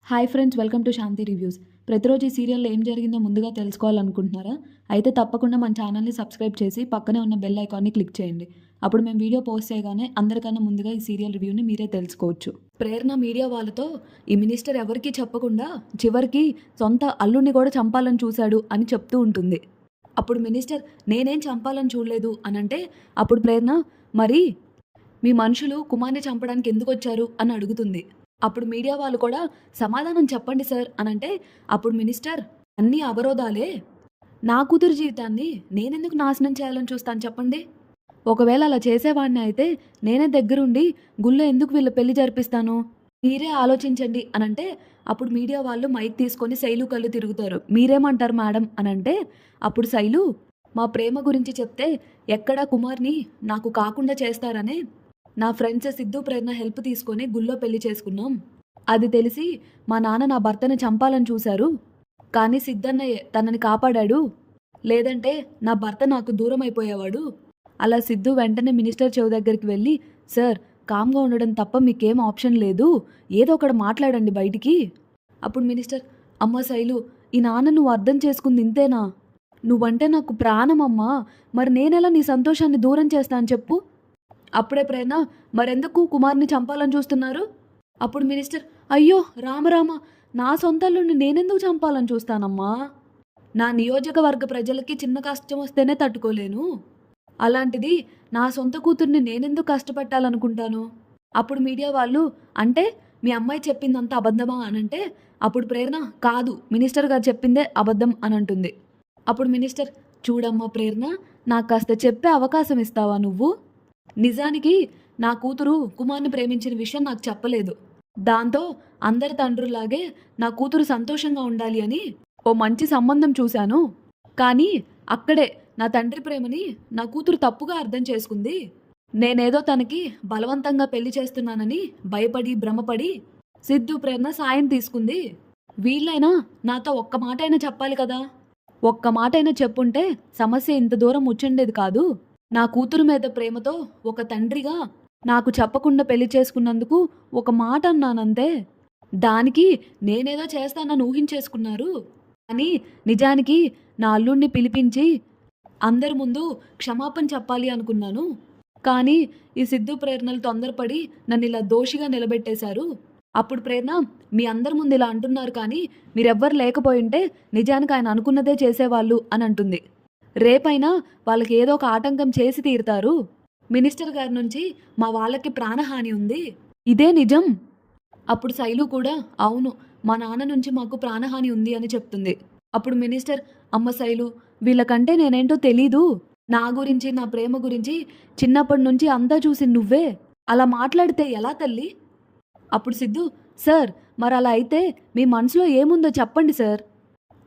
Hi friends, welcome to Shanti reviews. ప్రతిరోజు ఈ సీరియల్లో ఏం జరిగిందో ముందుగా తెలుసుకోవాలనుకుంటున్నారా? అయితే తప్పకుండా మన ఛానల్ని సబ్స్క్రైబ్ చేసి పక్కనే ఉన్న బెల్ ఐకాన్ని క్లిక్ చేయండి. అప్పుడు మేము వీడియో పోస్ట్ చేయగానే అందరికన్నా ముందుగా ఈ సీరియల్ రివ్యూని మీరే తెలుసుకోవచ్చు. ప్రేరణ మీడియా వాళ్ళతో ఈ మినిస్టర్ ఎవరికీ చెప్పకుండా చివరికి సొంత అల్లుడిని కూడా చంపాలని చూశాడు అని చెప్తూ ఉంటుంది. అప్పుడు మినిస్టర్ నేనేం చంపాలని చూడలేదు అనంటే అప్పుడు ప్రేరణ మరి మీ మనుషులు కుమార్ని చంపడానికి ఎందుకు వచ్చారు అని అడుగుతుంది. అప్పుడు మీడియా వాళ్ళు కూడా సమాధానం చెప్పండి సార్ అనంటే అప్పుడు మినిస్టర్ అన్నీ అవరోధాలే, నా కూతురు జీవితాన్ని నేనెందుకు నాశనం చేయాలని చూస్తాను చెప్పండి. ఒకవేళ అలా చేసేవాడిని అయితే నేనే దగ్గరుండి గుళ్ళో ఎందుకు వీళ్ళ పెళ్లి జరిపిస్తాను, మీరే ఆలోచించండి అనంటే అప్పుడు మీడియా వాళ్ళు మైక్ తీసుకొని శైలు కళ్ళు తిరుగుతారు. మీరేమంటారు మేడం అనంటే అప్పుడు శైలు మా ప్రేమ గురించి చెప్తే ఎక్కడా కుమార్ని నాకు కాకుండా చేస్తారనే నా ఫ్రెండ్స్ సిద్ధు ప్రేరణ హెల్ప్ తీసుకొని గుళ్ళో పెళ్లి చేసుకున్నాం. అది తెలిసి మా నాన్న నా భర్తని చంపాలని చూశారు, కానీ సిద్ధన్నయ్యే తనని కాపాడాడు, లేదంటే నా భర్త నాకు దూరం అయిపోయేవాడు. అలా సిద్ధు వెంటనే మినిస్టర్ చెవు దగ్గరికి వెళ్ళి సార్ కామ్గా ఉండడం తప్ప మీకేం ఆప్షన్ లేదు, ఏదో ఒకటి మాట్లాడండి బయటికి. అప్పుడు మినిస్టర్ అమ్మ శైలు, ఈ నాన్న నువ్వు అర్థం చేసుకుంది ఇంతేనా? నువ్వంటే నాకు ప్రాణమమ్మా, మరి నేనెలా నీ సంతోషాన్ని దూరం చేస్తాను చెప్పు. అప్పుడే ప్రేరణ మరెందుకు కుమార్ని చంపాలని చూస్తున్నారు? అప్పుడు మినిస్టర్ అయ్యో రామరామ, నా సొంతల్లుని నేనెందుకు చంపాలని చూస్తానమ్మా, నా నియోజకవర్గ ప్రజలకి చిన్న కష్టం వస్తేనే తట్టుకోలేను, అలాంటిది నా సొంత కూతుర్ని నేనెందుకు కష్టపెట్టాలనుకుంటాను. అప్పుడు మీడియా వాళ్ళు అంటే మీ అమ్మాయి చెప్పిందంత అబద్ధమా అనంటే అప్పుడు ప్రేరణ కాదు, మినిస్టర్ గారు చెప్పిందే అబద్ధం అని అంటుంది. అప్పుడు మినిస్టర్ చూడమ్మా ప్రేరణ, నాకు కాస్త చెప్పే అవకాశం ఇస్తావా నువ్వు? నిజానికి నా కూతురు కుమార్ని ప్రేమించిన విషయం నాకు చెప్పలేదు, దాంతో అందరి తండ్రులాగే నా కూతురు సంతోషంగా ఉండాలి అని ఓ మంచి సంబంధం చూశాను, కానీ అక్కడే నా తండ్రి ప్రేమని నా కూతురు తప్పుగా అర్థం చేసుకుంది. నేనేదో తనకి బలవంతంగా పెళ్లి చేస్తున్నానని భయపడి భ్రమపడి సిద్ధు ప్రేరణ సాయం తీసుకుంది. వీళ్ళైనా నాతో ఒక్క మాట అయినా చెప్పాలి కదా, ఒక్క మాట అయినా చెప్పుంటే సమస్య ఇంత దూరం వచ్చుండేది కాదు. నా కూతురు మీద ప్రేమతో ఒక తండ్రిగా నాకు చెప్పకుండా పెళ్లి చేసుకున్నందుకు ఒక మాట అన్నానంతే, దానికి నేనేదో చేస్తానని ఊహించేసుకున్నారు, కానీ నిజానికి నా అల్లుడిని పిలిపించి అందరి ముందు క్షమాపణ చెప్పాలి అనుకున్నాను, కానీ ఈ సిద్ధు ప్రేరణలు తొందరపడి నన్ను ఇలా దోషిగా నిలబెట్టేశారు. అప్పుడు ప్రేరణ మీ అందరి ముందు ఇలా అంటున్నారు, కానీ మీరెవ్వరు లేకపోయింటే నిజానికి ఆయన అనుకున్నదే చేసేవాళ్ళు అని అంటుంది. రేపైనా వాళ్ళకి ఏదో ఒక ఆటంకం చేసి తీరుతారు, మినిస్టర్ గారి నుంచి మా వాళ్ళకి ప్రాణహాని ఉంది, ఇదే నిజం. అప్పుడు శైలు కూడా అవును, మా నాన్న నుంచి మాకు ప్రాణహాని ఉంది అని చెప్తుంది. అప్పుడు మినిస్టర్ అమ్మ శైలు, వీళ్ళకంటే నేనేంటో తెలీదు, నా గురించి నా ప్రేమ గురించి చిన్నప్పటి నుంచి అంతా చూసి నువ్వే అలా మాట్లాడితే ఎలా తల్లి? అప్పుడు సిద్ధు సార్ మరి అలా అయితే మీ మనసులో ఏముందో చెప్పండి సార్.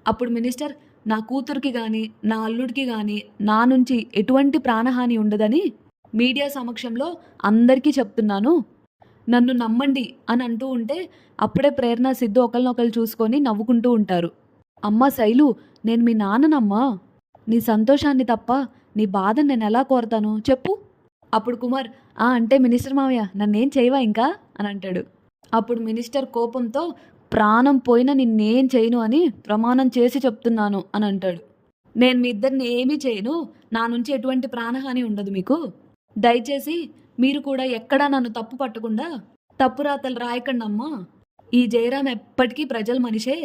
అప్పుడు మినిస్టర్ నా కూతురికి కానీ నా అల్లుడికి కానీ నా నుంచి ఎటువంటి ప్రాణహాని ఉండదని మీడియా సమక్షంలో అందరికీ చెప్తున్నాను, నన్ను నమ్మండి అని అంటూ ఉంటే అప్పుడే ప్రేరణ సిద్ధు ఒకరినొకరు చూసుకొని నవ్వుకుంటూ ఉంటారు. అమ్మ శైలు, నేను మీ నాన్ననమ్మా, నీ సంతోషాన్ని తప్ప నీ బాధను నేను ఎలా కోరతాను చెప్పు. అప్పుడు కుమార్ అంటే మినిస్టర్ మావయ్య నన్నేం చేయవా ఇంకా అని అంటాడు. అప్పుడు మినిస్టర్ కోపంతో ప్రాణం పోయినా నిన్నేం చేయను అని ప్రమాణం చేసి చెప్తున్నాను అని అంటాడు. నేను మీ ఇద్దరిని ఏమీ చేయను, నా నుంచి ఎటువంటి ప్రాణహాని ఉండదు మీకు, దయచేసి మీరు కూడా ఎక్కడా నన్ను తప్పు పట్టకుండా తప్పు రాతలు రాయకండి అమ్మా, ఈ జయరాం ఎప్పటికీ ప్రజల మనిషే,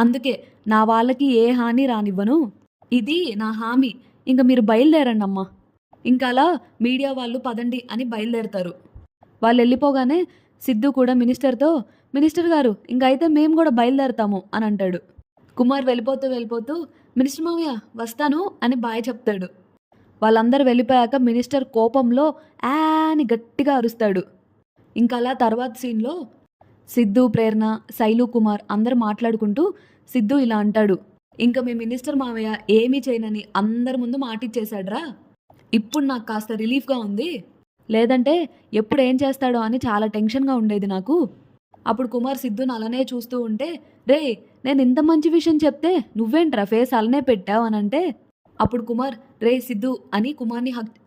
అందుకే నా వాళ్ళకి ఏ హాని రానివ్వను, ఇది నా హామీ, ఇంక మీరు బయలుదేరండి అమ్మా. ఇంకా అలా మీడియా వాళ్ళు పదండి అని బయలుదేరతారు. వాళ్ళు వెళ్ళిపోగానే సిద్ధు కూడా మినిస్టర్తో మినిస్టర్ గారు ఇంకైతే మేము కూడా బయలుదేరతాము అని అంటాడు. కుమార్ వెళ్ళిపోతూ వెళ్ళిపోతూ మినిస్టర్ మావయ్య వస్తాను అని బాయ్ చెప్తాడు. వాళ్ళందరూ వెళ్ళిపోయాక మినిస్టర్ కోపంలో అని గట్టిగా అరుస్తాడు. ఇంకా అలా తర్వాత సీన్లో సిద్ధు ప్రేరణ శైలు కుమార్ అందరు మాట్లాడుకుంటూ సిద్ధు ఇలా అంటాడు, ఇంకా మీ మినిస్టర్ మావయ్య ఏమీ చేయనని అందరి ముందు మాటిచ్చేశాడ్రా, ఇప్పుడు నాకు కాస్త రిలీఫ్గా ఉంది, లేదంటే ఎప్పుడు ఏం చేస్తాడో అని చాలా టెన్షన్గా ఉండేది నాకు. అప్పుడు కుమార్ సిద్ధుని అలానే చూస్తూ ఉంటే రే నేను ఇంత మంచి విషయం చెప్తే నువ్వేంట్రా ఫేస్ అలానే పెట్టావు అని అంటే అప్పుడు కుమార్ రే సిద్ధు అని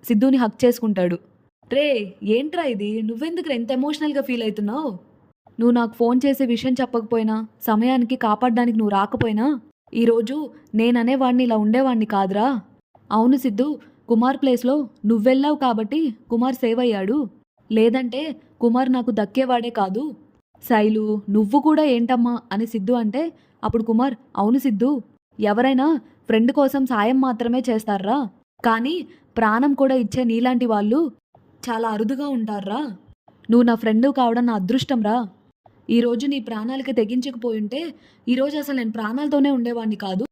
సిద్ధుని హక్ చేసుకుంటాడు. రే ఏంట్రా ఇది, నువ్వెందుకు ఎంత ఎమోషనల్గా ఫీల్ అవుతున్నావు, నువ్వు నాకు ఫోన్ చేసే విషయం చెప్పకపోయినా, సమయానికి కాపాడడానికి నువ్వు రాకపోయినా, ఈరోజు నేననేవాడిని ఇలా ఉండేవాడిని కాదురా. అవును సిద్ధు, కుమార్ ప్లేస్లో నువ్వెళ్ళావు కాబట్టి కుమార్ సేవ్ అయ్యాడు. లేదంటే కుమార్ నాకు దక్కేవాడే కాదు. శైలు, నువ్వు కూడా ఏంటమ్మా అని సిద్ధు అంటే, అప్పుడు కుమార్, అవును సిద్ధు, ఎవరైనా ఫ్రెండ్ కోసం సాయం మాత్రమే చేస్తారా, కానీ ప్రాణం కూడా ఇచ్చే నీలాంటి వాళ్ళు చాలా అరుదుగా ఉంటారా. నువ్వు నా ఫ్రెండ్ కావడం నా అదృష్టం రా. ఈరోజు నీ ప్రాణాలకి తెగించకపోయుంటే ఈరోజు అసలు నేను ప్రాణాలతోనే ఉండేవాడిని కాదు.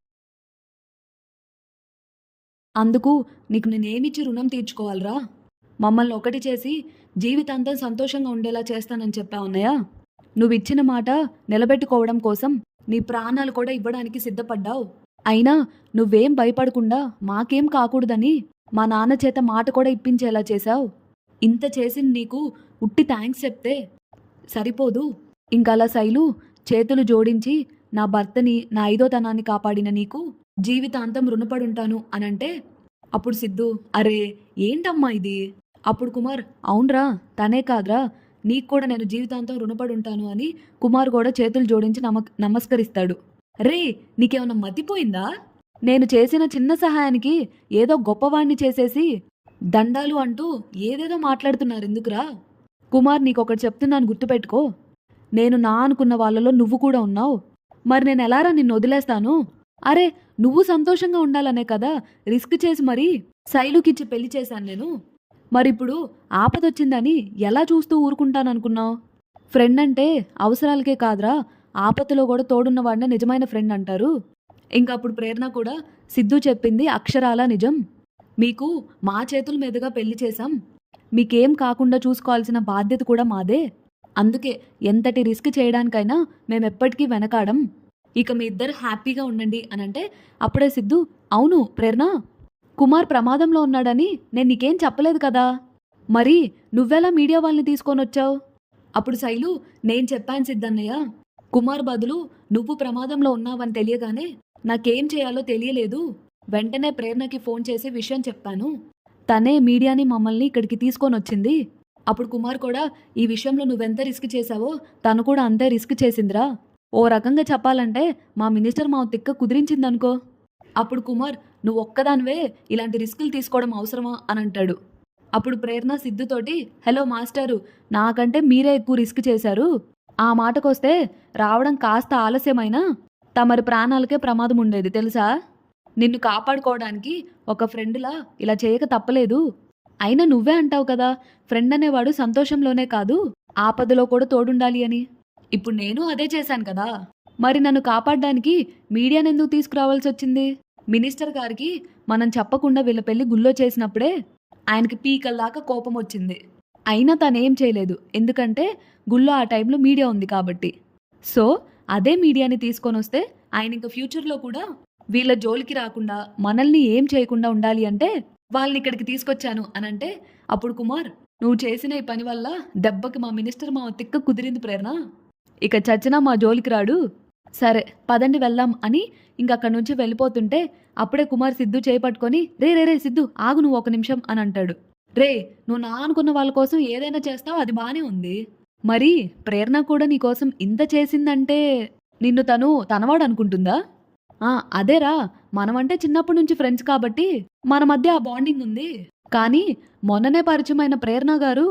అందుకు నీకు నేనేమిచ్చి రుణం తీర్చుకోవాలరా. మమ్మల్ని ఒకటి చేసి జీవితాంతం సంతోషంగా ఉండేలా చేస్తానని చెప్పావు అన్నయ్య. నువ్వు ఇచ్చిన మాట నిలబెట్టుకోవడం కోసం నీ ప్రాణాలు కూడా ఇవ్వడానికి సిద్ధపడ్డావు. అయినా నువ్వేం భయపడకుండా మాకేం కాకూడదని మా నాన్న చేత మాట కూడా ఇప్పించేలా చేశావు. ఇంత చేసి నీకు ఉట్టి థ్యాంక్స్ చెప్తే సరిపోదు. ఇంకలా శైలు చేతులు జోడించి నా భర్తని, నా ఐదోతనాన్ని కాపాడిన నీకు జీవితాంతం రుణపడుంటాను అనంటే, అప్పుడు సిద్ధు, అరే ఏంటమ్మా ఇది. అప్పుడు కుమార్, అవునరా, తనే కాదురా, నీకు కూడా నేను జీవితాంతం రుణపడుంటాను అని కుమార్ కూడా చేతులు జోడించి నమస్కరిస్తాడు. రే, నీకేమన్నా మతిపోయిందా? నేను చేసిన చిన్న సహాయానికి ఏదో గొప్పవాణ్ణి చేసేసి దండాలు అంటూ ఏదేదో మాట్లాడుతున్నారు ఎందుకురా? కుమార్, నీకొకటి చెప్తున్నాను, గుర్తుపెట్టుకో. నేను నా అనుకున్న వాళ్ళలో నువ్వు కూడా ఉన్నావు. మరి నేను ఎలారా నిన్ను వదిలేస్తాను? అరే, నువ్వు సంతోషంగా ఉండాలనే కదా రిస్క్ చేసి మరీ శైలుకిచ్చి పెళ్లి చేశాను నేను. మరిప్పుడు ఆపదొచ్చిందని ఎలా చూస్తూ ఊరుకుంటాననుకున్నావు? ఫ్రెండ్ అంటే అవసరాలకే కాదురా, ఆపదలో కూడా తోడున్నవాడినే నిజమైన ఫ్రెండ్ అంటారు. ఇంకప్పుడు ప్రేరణ కూడా, సిద్ధు చెప్పింది అక్షరాల నిజం. మీకు మా చేతుల మీదుగా పెళ్లి చేశాం. మీకేం కాకుండా చూసుకోవాల్సిన బాధ్యత కూడా మాదే. అందుకే ఎంతటి రిస్క్ చేయడానికైనా మేమెప్పటికీ వెనకాడం. ఇక మీ ఇద్దరు హ్యాపీగా ఉండండి అనంటే, అప్పుడే సిద్ధు, అవును ప్రేరణ, కుమార్ ప్రమాదంలో ఉన్నాడని నేను నీకేం చెప్పలేదు కదా, మరి నువ్వెలా మీడియా వాళ్ళని తీసుకొని వచ్చావు? అప్పుడు శైలు, నేను చెప్పాను సిద్ధన్నయ్య, కుమార్ బదులు నువ్వు ప్రమాదంలో ఉన్నావని తెలియగానే నాకేం చేయాలో తెలియలేదు. వెంటనే ప్రేరణకి ఫోన్ చేసి విషయం చెప్పాను. తనే మీడియాని మమ్మల్ని ఇక్కడికి తీసుకొని వచ్చింది. అప్పుడు కుమార్ కూడా, ఈ విషయంలో నువ్వెంత రిస్క్ చేశావో తను కూడా అంతే రిస్క్ చేసిందిరా. ఓ రకంగా చెప్పాలంటే మా మినిస్టర్ మా తిక్క కుదిరించిందనుకో. అప్పుడు కుమార్, నువ్వు ఒక్కదానివే ఇలాంటి రిస్కులు తీసుకోవడం అవసరమా అని అంటాడు. అప్పుడు ప్రేరణ సిద్ధుతోటి, హలో మాస్టారు, నాకంటే మీరే ఎక్కువ రిస్క్ చేశారు. ఆ మాటకొస్తే రావడం కాస్త ఆలస్యమైనా తమరి ప్రాణాలకే ప్రమాదం ఉండేది తెలుసా. నిన్ను కాపాడుకోవడానికి ఒక ఫ్రెండ్లా ఇలా చేయక తప్పలేదు. అయినా నువ్వే అంటావు కదా, ఫ్రెండ్ అనేవాడు సంతోషంలోనే కాదు ఆపదలో కూడా తోడుండాలి అని. ఇప్పుడు నేను అదే చేశాను కదా. మరి నన్ను కాపాడడానికి మీడియాని ఎందుకు తీసుకురావాల్సి వచ్చింది? మినిస్టర్ గారికి మనం చెప్పకుండా వీళ్ళ పెళ్లి గుళ్ళో చేసినప్పుడే ఆయనకి పీకల్లాగా కోపం వచ్చింది. అయినా తనేం చేయలేదు, ఎందుకంటే గుళ్ళో ఆ టైంలో మీడియా ఉంది కాబట్టి. సో అదే మీడియాని తీసుకొని వస్తే ఆయన ఇంకా ఫ్యూచర్లో కూడా వీళ్ళ జోలికి రాకుండా మనల్ని ఏం చేయకుండా ఉండాలి అంటే వాళ్ళని ఇక్కడికి తీసుకొచ్చాను అనంటే, అప్పుడు కుమార్, నువ్వు చేసిన ఈ పని వల్ల దెబ్బకి మా మినిస్టర్ మా తిక్క కుదిరింది ప్రేరణ, ఇక చచ్చినా మా జోలికి రాడు. సరే పదండి వెళ్దాం అని ఇంకక్కడి నుంచి వెళ్ళిపోతుంటే అప్పుడే కుమార్ సిద్ధు చేపట్టుకొని, రే రే రే సిద్ధు, ఆగు నువ్వు ఒక నిమిషం అని అంటాడు. రే, నువ్వు నా అనుకున్న వాళ్ళ కోసం ఏదైనా చేస్తావు, అది బానే ఉంది. మరి ప్రేరణ కూడా నీకోసం ఇంత చేసిందంటే నిన్ను తను తనవాడు అనుకుంటుందా? అదేరా, మనమంటే చిన్నప్పటి నుంచి ఫ్రెండ్స్ కాబట్టి మన మధ్య ఆ బాండింగ్ ఉంది. కానీ మొన్ననే పరిచయమైన ప్రేరణ గారు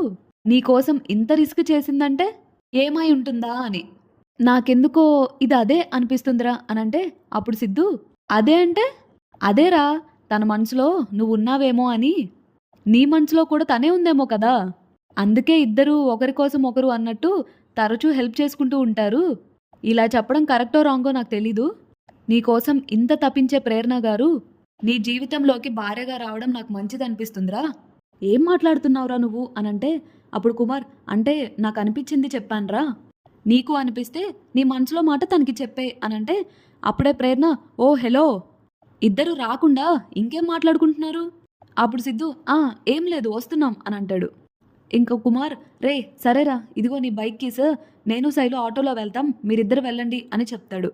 నీకోసం ఇంత రిస్క్ చేసిందంటే ఏమై ఉంటుందా అని నాకెందుకో ఇది అదే అనిపిస్తుందిరా అనంటే, అప్పుడు సిద్ధు, అదే అంటే అదేరా, తన మనసులో నువ్వు ఉన్నావేమో అని. నీ మనసులో కూడా తనే ఉందేమో కదా, అందుకే ఇద్దరు ఒకరి కోసం ఒకరు అన్నట్టు తరచూ హెల్ప్ చేసుకుంటూ ఉంటారు. ఇలా చెప్పడం కరెక్టో రాంగో నాకు తెలీదు. నీకోసం ఇంత తప్పించే ప్రేరణ గారు నీ జీవితంలోకి భార్యగా రావడం నాకు మంచిది అనిపిస్తుందిరా. ఏం మాట్లాడుతున్నావురా నువ్వు అనంటే, అప్పుడు కుమార్, అంటే నాకు అనిపించింది చెప్పానురా, నీకు అనిపిస్తే నీ మనసులో మాట తనకి చెప్పే అనంటే, అప్పుడే ప్రేరణ, ఓ హలో, ఇద్దరు రాకుండా ఇంకేం మాట్లాడుకుంటున్నారు? అప్పుడు సిద్ధు, ఏం లేదు వస్తున్నాం అని అంటాడు. ఇంకో కుమార్, రే సరేరా, ఇదిగో నీ బైక్ కీస్, నేను శైలు ఆటోలో వెళ్తాం, మీరిద్దరు వెళ్ళండి అని చెప్తాడు.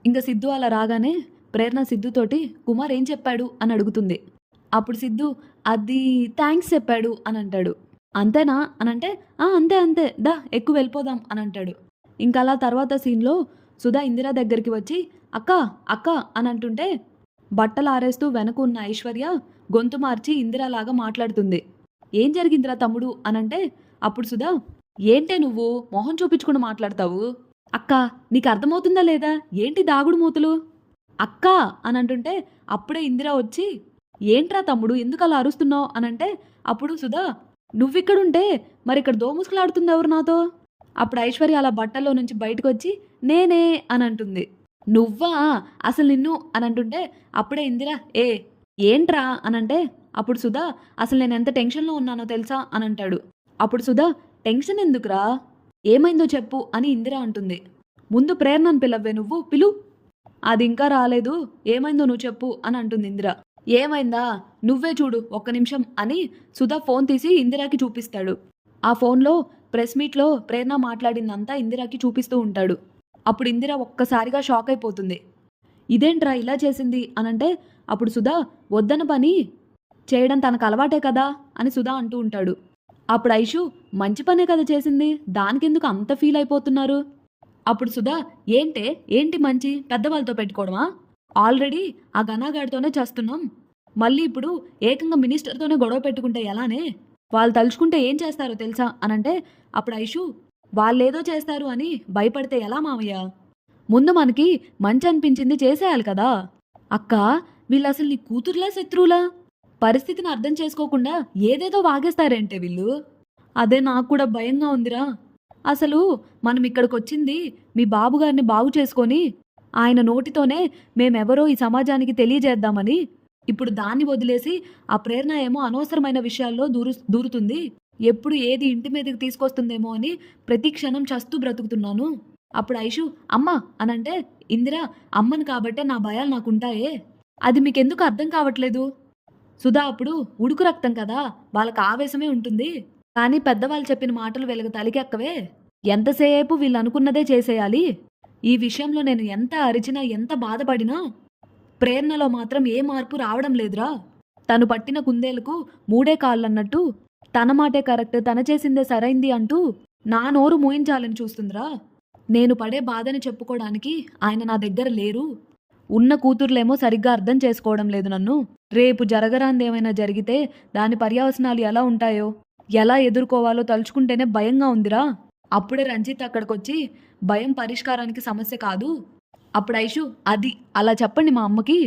ఇంకా సిద్ధు అలా రాగానే ప్రేరణ సిద్ధుతోటి, కుమార్ ఏం చెప్పాడు అని అడుగుతుంది. అప్పుడు సిద్ధు, అది థ్యాంక్స్ చెప్పాడు అని అంటాడు. అంతేనా అని అంటే, అంతే అంతే దా ఎక్కువ వెళ్ళిపోదాం అని అంటాడు. ఇంకా అలా తర్వాత సీన్లో సుధా ఇందిర దగ్గరికి వచ్చి అక్క అక్క అని అంటుంటే బట్టలు ఆరేస్తూ వెనక ఉన్న ఐశ్వర్య గొంతు మార్చి ఇందిరలాగా మాట్లాడుతుంది. ఏం జరిగిందిరా తమ్ముడు అనంటే అప్పుడు సుధా ఏంటే నువ్వు మొహం చూపించుకుని మాట్లాడతావు? అక్క నీకు అర్థమవుతుందా లేదా? ఏంటి దాగుడు మూతులు? అక్క అని అంటుంటే అప్పుడే ఇందిర వచ్చి ఏంట్రా తమ్ముడు ఎందుకు అలా అరుస్తున్నావు అనంటే అప్పుడు సుధా నువ్విక్కడుంటే మరి ఇక్కడ దోముసుకులాడుతుంది ఎవరు నాతో? అప్పుడు ఐశ్వర్య అలా బట్టల్లో నుంచి బయటకు వచ్చి నేనే అని అంటుంది. నువ్వా అసలు నిన్ను అని అంటుంటే అప్పుడే ఇందిర ఏ ఏంట్రా అనంటే అప్పుడు సుధా అసలు నేను ఎంత టెన్షన్లో ఉన్నానో తెలుసా అని అంటాడు. అప్పుడు సుధా టెన్షన్ ఎందుకురా ఏమైందో చెప్పు అని ఇందిర అంటుంది. ముందు ప్రేరణను పిలవ్వే నువ్వు పిలు. అది ఇంకా రాలేదు ఏమైందో నువ్వు చెప్పు అని అంటుంది ఇందిర. ఏమైందా నువ్వే చూడు ఒక్క నిమిషం అని సుధా ఫోన్ తీసి ఇందిరాకి చూపిస్తాడు. ఆ ఫోన్లో ప్రెస్ మీట్లో ప్రేరణ మాట్లాడిందంతా ఇందిరాకి చూపిస్తూ ఉంటాడు. అప్పుడు ఇందిర ఒక్కసారిగా షాక్ అయిపోతుంది. ఇదేంట్రా ఇలా చేసింది అనంటే అప్పుడు సుధా వద్దన పని చేయడం తనకు అలవాటే కదా అని సుధా అంటూ ఉంటాడు. అప్పుడు ఐషు మంచి పనే కదా చేసింది దానికెందుకు అంత ఫీల్ అయిపోతున్నారు? అప్పుడు సుధా ఏంటి మంచి పెద్దవాళ్ళతో పెట్టుకోవడమా? ఆల్రెడీ ఆ గనాగాడితోనే చేస్తున్నాం, మళ్ళీ ఇప్పుడు ఏకంగా మినిస్టర్తోనే గొడవ పెట్టుకుంటే ఎలానే? వాళ్ళు తలుచుకుంటే ఏం చేస్తారో తెలుసా అనంటే అప్పుడు ఐషు వాళ్ళేదో చేస్తారు అని భయపడితే ఎలా మామయ్య? ముందు మనకి మంచి అనిపించింది చేసేయాలి కదా. అక్క వీళ్ళు అసలు నీ కూతురులా శత్రువులా? పరిస్థితిని అర్థం చేసుకోకుండా ఏదేదో వాగేస్తారేంటే వీళ్ళు? అదే నాకు కూడా భయంగా ఉందిరా. అసలు మనం ఇక్కడికి వచ్చింది మీ బాబుగారిని బాగు చేసుకొని ఆయన నోటితోనే మేమెవరో ఈ సమాజానికి తెలియజేద్దామని. ఇప్పుడు దాన్ని వదిలేసి ఆ ప్రేరణ ఏమో అనవసరమైన విషయాల్లో దూరుతుంది, ఎప్పుడు ఏది ఇంటి మీదకి తీసుకొస్తుందేమో అని ప్రతి క్షణం చస్తూ బ్రతుకుతున్నాను. అప్పుడు ఐషు అమ్మ అనంటే ఇందిరా అమ్మను కాబట్టే నా భయాలు నాకుంటాయే, అది మీకెందుకు అర్థం కావట్లేదు? సుధా అప్పుడు ఉడుకు రక్తం కదా వాళ్ళకి ఆవేశమే ఉంటుంది, కానీ పెద్దవాళ్ళు చెప్పిన మాటలు వీళ్ళకి తలికెక్కవే. ఎంతసేపు వీళ్ళు అనుకున్నదే చేసేయాలి. ఈ విషయంలో నేను ఎంత అరిచినా ఎంత బాధపడినా ప్రేరణలో మాత్రం ఏ మార్పు రావడం లేదురా. తను పట్టిన కుందేలకు మూడే కాళ్ళన్నట్టు తన మాటే కరెక్ట్, తన చేసిందే సరైంది అంటూ నా నోరు మూయించాలని చూస్తుందిరా. నేను పడే బాధని చెప్పుకోవడానికి ఆయన నా దగ్గర లేరు. ఉన్న కూతుర్లేమో సరిగ్గా అర్థం చేసుకోవడం లేదు నన్ను. రేపు జరగరాందేమైనా జరిగితే దాని పర్యవసనాలు ఎలా ఉంటాయో, ఎలా ఎదుర్కోవాలో తలుచుకుంటేనే భయంగా ఉందిరా. అప్పుడే రంజిత్ అక్కడికొచ్చి భయం పరిష్కారానికి సమస్య కాదు. అప్పుడు ఐషు అది అలా చెప్పండి మా అమ్మకి,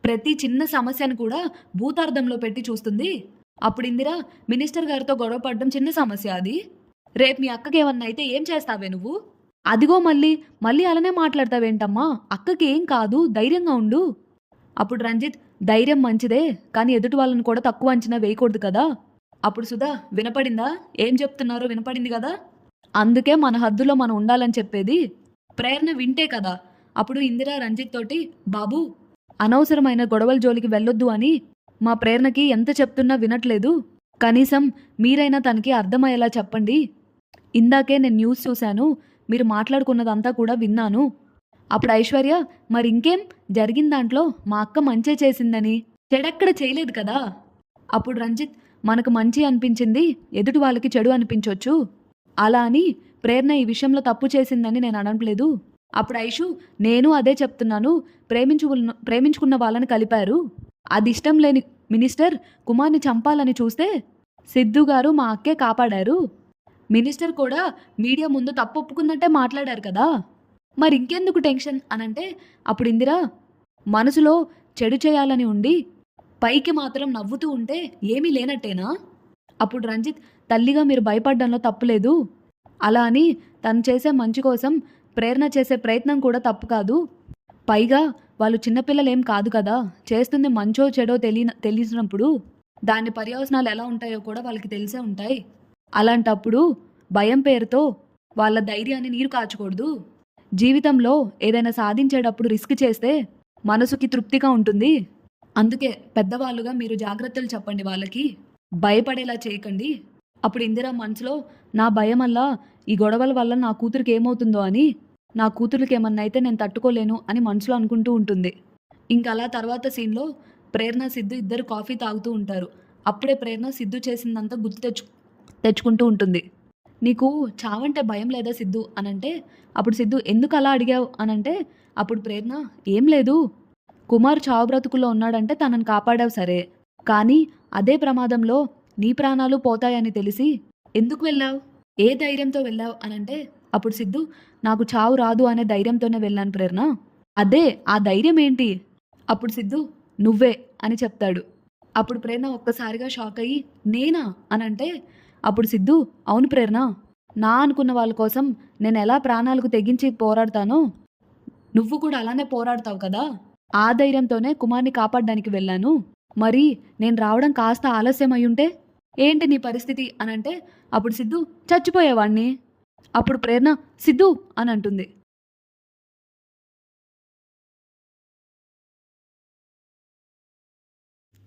ప్రతి చిన్న సమస్యను కూడా భూతార్థంలో పెట్టి చూస్తుంది. అప్పుడు ఇందిరా మినిస్టర్ గారితో గొడవ పడడం చిన్న సమస్య, అది రేపు మీ అక్కకి ఏమన్నా అయితే ఏం చేస్తావే నువ్వు? అదిగో మళ్ళీ అలానే మాట్లాడతావేంటమ్మా? అక్కకి ఏం కాదు ధైర్యంగా ఉండు. అప్పుడు రంజిత్ ధైర్యం మంచిదే కానీ ఎదుటి వాళ్ళని కూడా తక్కువ అంచనా వేయకూడదు కదా. అప్పుడు సుధా వినపడిందా? ఏం చెప్తున్నారో వినపడింది కదా, అందుకే మన హద్దులో మనం ఉండాలని చెప్పేది. ప్రేరణ వింటే కదా. అప్పుడు ఇందిరా రంజిత్ తోటి బాబు అనవసరమైన గొడవల జోలికి వెళ్ళొద్దు అని మా ప్రేరణకి ఎంత చెప్తున్నా వినట్లేదు, కనీసం మీరైనా తనకి అర్థమయ్యేలా చెప్పండి. ఇందాకే నేను న్యూస్ చూశాను, మీరు మాట్లాడుకున్నదంతా కూడా విన్నాను. అప్పుడు ఐశ్వర్య మరి ఇంకేం జరిగిన దాంట్లో మా అక్క మంచే చేసిందని, చెడెక్కడ చేయలేదు కదా. అప్పుడు రంజిత్ మనకు మంచి అనిపించింది ఎదుటి వాళ్ళకి చెడు అనిపించవచ్చు, అలా అని ప్రేరణ ఈ విషయంలో తప్పు చేసిందని నేను అనట్లేదు. అప్పుడు ఐషు నేను అదే చెప్తున్నాను, ప్రేమించుకున్న వాళ్ళని కలిపారు, అది ఇష్టం లేని మినిస్టర్ కుమార్ని చంపాలని చూస్తే సిద్ధు గారు మా అక్కే కాపాడారు. మినిస్టర్ కూడా మీడియా ముందు తప్పు ఒప్పుకుందంటే మాట్లాడారు కదా, మరి ఇంకెందుకు టెన్షన్ అనంటే అప్పుడు ఇందిరా మనసులో చెడు చేయాలని ఉండి పైకి మాత్రం నవ్వుతూ ఉంటే ఏమీ లేనట్టేనా? అప్పుడు రంజిత్ తల్లిగా మీరు భయపడ్డంలో తప్పులేదు, అలా అని తను చేసే మంచి కోసం ప్రేరణ చేసే ప్రయత్నం కూడా తప్పు కాదు. పైగా వాళ్ళు చిన్నపిల్లలేం కాదు కదా, చేస్తుంది మంచో చెడో తెలిసినప్పుడు దాని పర్యవసనాలు ఎలా ఉంటాయో కూడా వాళ్ళకి తెలిసే ఉంటాయి. అలాంటప్పుడు భయం పేరుతో వాళ్ళ ధైర్యాన్ని నీరు కాచకూడదు. జీవితంలో ఏదైనా సాధించేటప్పుడు రిస్క్ చేస్తే మనసుకి తృప్తిగా ఉంటుంది. అందుకే పెద్దవాళ్ళుగా మీరు జాగ్రత్తలు చెప్పండి, వాళ్ళకి భయపడేలా చేయకండి. అప్పుడు ఇందిరా మనసులో నా భయం వల్ల ఈ గొడవల వల్ల నా కూతురికి ఏమవుతుందో అని, నా కూతురికి ఏమన్నా అయితే నేను తట్టుకోలేను అని మనసులో అనుకుంటూ ఉంటుంది. ఇంకా అలా తర్వాత సీన్లో ప్రేరణ సిద్ధు ఇద్దరు కాఫీ తాగుతూ ఉంటారు. అప్పుడే ప్రేరణ సిద్ధు చేసిందంతా గుర్తు తెచ్చుకుంటూ ఉంటుంది. నీకు చావంటే భయం లేదా సిద్ధు అనంటే, అప్పుడు సిద్ధు ఎందుకు అలా అడిగావు అనంటే, అప్పుడు ప్రేరణ ఏం లేదు, కుమార్ చావు బ్రతుకుల్లో ఉన్నాడంటే తనని కాపాడావు సరే, కానీ అదే ప్రమాదంలో నీ ప్రాణాలు పోతాయని తెలిసి ఎందుకు వెళ్ళావు, ఏ ధైర్యంతో వెళ్ళావు అనంటే, అప్పుడు సిద్ధు నాకు చావు రాదు అనే ధైర్యంతోనే వెళ్ళాను ప్రేరణ. అదే ఆ ధైర్యం ఏంటి, అప్పుడు సిద్ధు నువ్వే అని చెప్తాడు. అప్పుడు ప్రేరణ ఒక్కసారిగా షాక్ అయ్యి నేనా అనంటే, అప్పుడు సిద్ధు అవును ప్రేరణ, నా అనుకున్న వాళ్ళ కోసం నేను ఎలా ప్రాణాలకు తెగించి పోరాడతానో నువ్వు కూడా అలానే పోరాడతావు కదా, ఆ ధైర్యంతోనే కుమార్ని కాపాడడానికి వెళ్ళాను. మరి నేను రావడం కాస్త ఆలస్యం అయ్యుంటే ఏంటి నీ పరిస్థితి అనంటే, అప్పుడు సిద్ధు చచ్చిపోయేవాణ్ణి. అప్పుడు ప్రేరణ సిద్ధు అని అంటుంది.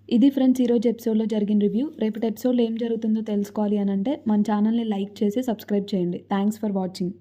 ఇది ఫ్రెండ్స్ ఈరోజు ఎపిసోడ్లో జరిగిన రివ్యూ. రేపటి ఎపిసోడ్లో ఏం జరుగుతుందో తెలుసుకోవాలి అనంటే మన ఛానల్ని లైక్ చేసి సబ్స్క్రైబ్ చేయండి. Thanks for watching.